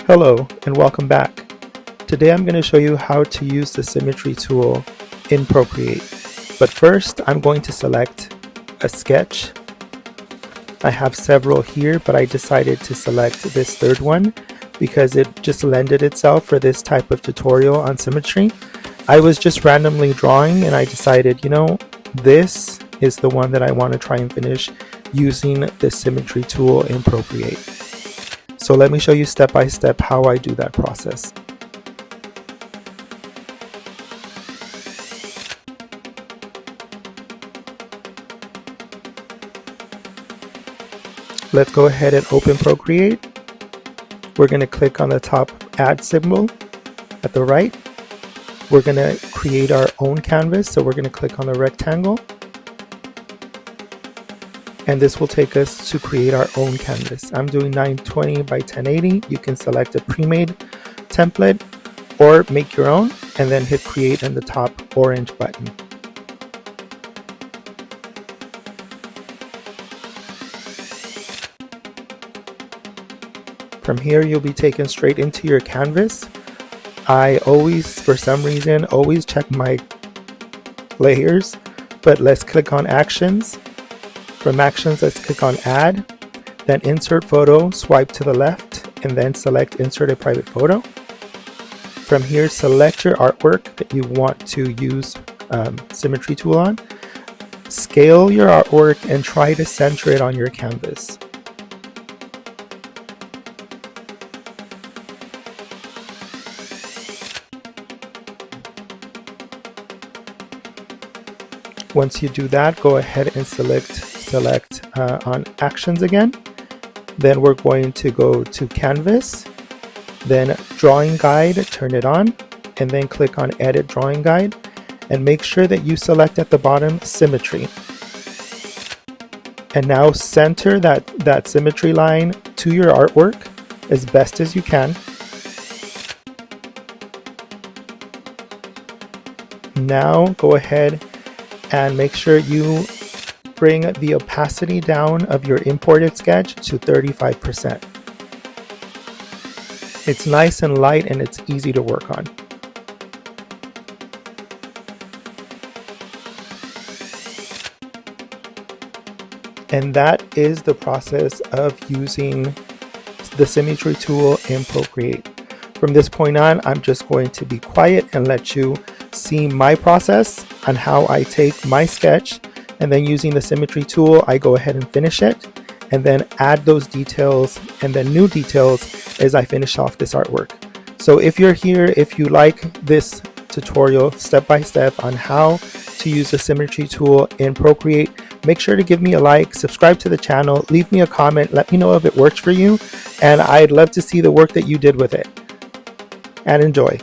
Hello and welcome back. Today I'm going to show you how to use the Symmetry tool in Procreate. But first I'm going to select a sketch. I have several here, but I decided to select this third one because it just lended itself for this type of tutorial on symmetry. I was just randomly drawing and I decided, this is the one that I want to try and finish using the Symmetry tool in Procreate. So let me show you step by step how I do that process. Let's go ahead and open Procreate. We're going to click on the top add symbol at the right. We're going to create our own canvas, so we're going to click on the rectangle. And this will take us to create our own canvas. I'm doing 920 by 1080. You can select a pre-made template or make your own and then hit create in the top orange button. From here, you'll be taken straight into your canvas. I always, for some reason, check my layers, but let's click on actions. From actions, let's click on add, then insert photo, swipe to the left, and then select insert a private photo. From here, select your artwork that you want to use Symmetry tool on. Scale your artwork and try to center it on your canvas. Once you do that, go ahead and select on actions again. Then we're going to go to canvas, then drawing guide, turn it on, and then click on edit drawing guide and make sure that you select at the bottom symmetry. And now center that symmetry line to your artwork as best as you can. Now go ahead and make sure you bring the opacity down of your imported sketch to 35%. It's nice and light and it's easy to work on. And that is the process of using the Symmetry tool in Procreate. From this point on, I'm just going to be quiet and let you see my process on how I take my sketch, and then using the Symmetry tool, I go ahead and finish it, and then add those details and then new details as I finish off this artwork. So if you're here, if you like this tutorial step by step on how to use the Symmetry tool in Procreate, make sure to give me a like, subscribe to the channel, leave me a comment, let me know if it works for you, and I'd love to see the work that you did with it. And enjoy.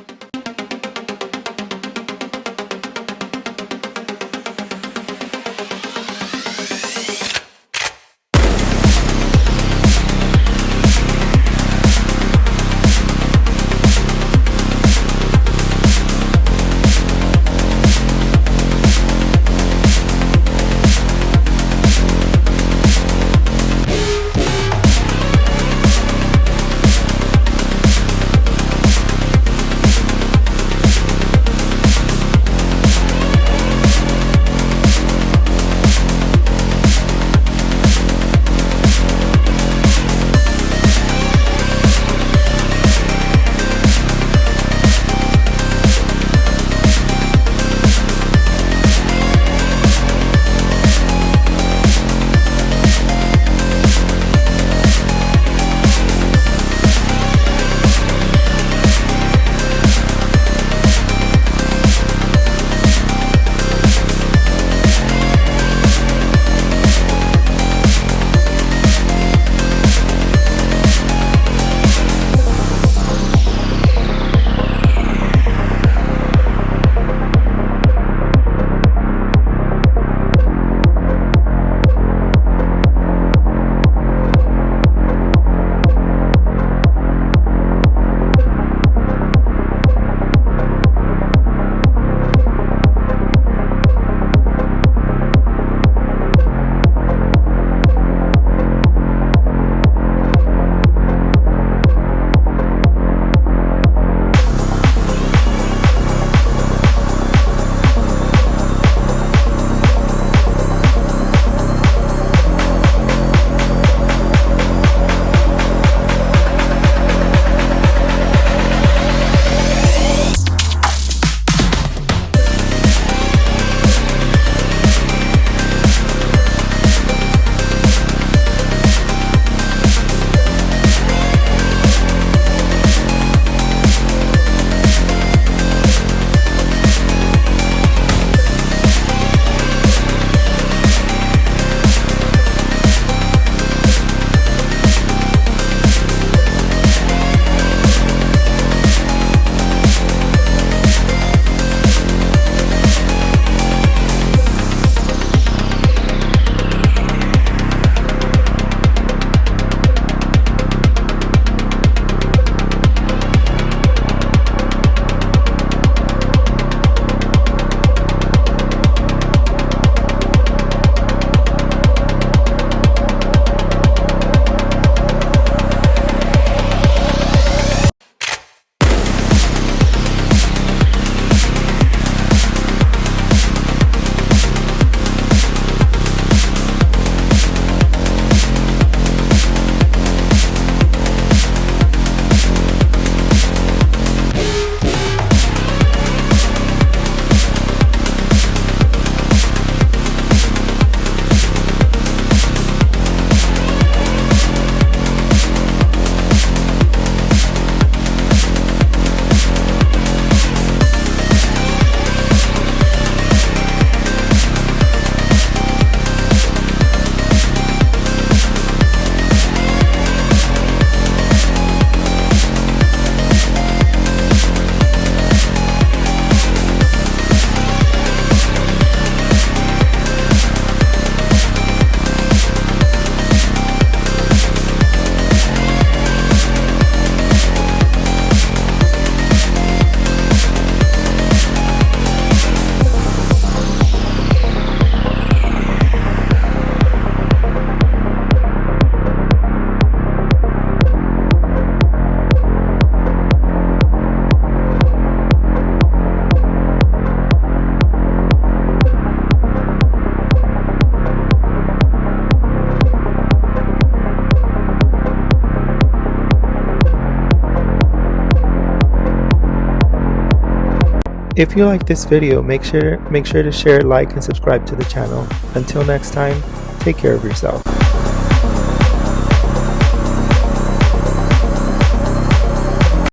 If you like this video, make sure to share, like, and subscribe to the channel. Until next time, take care of yourself.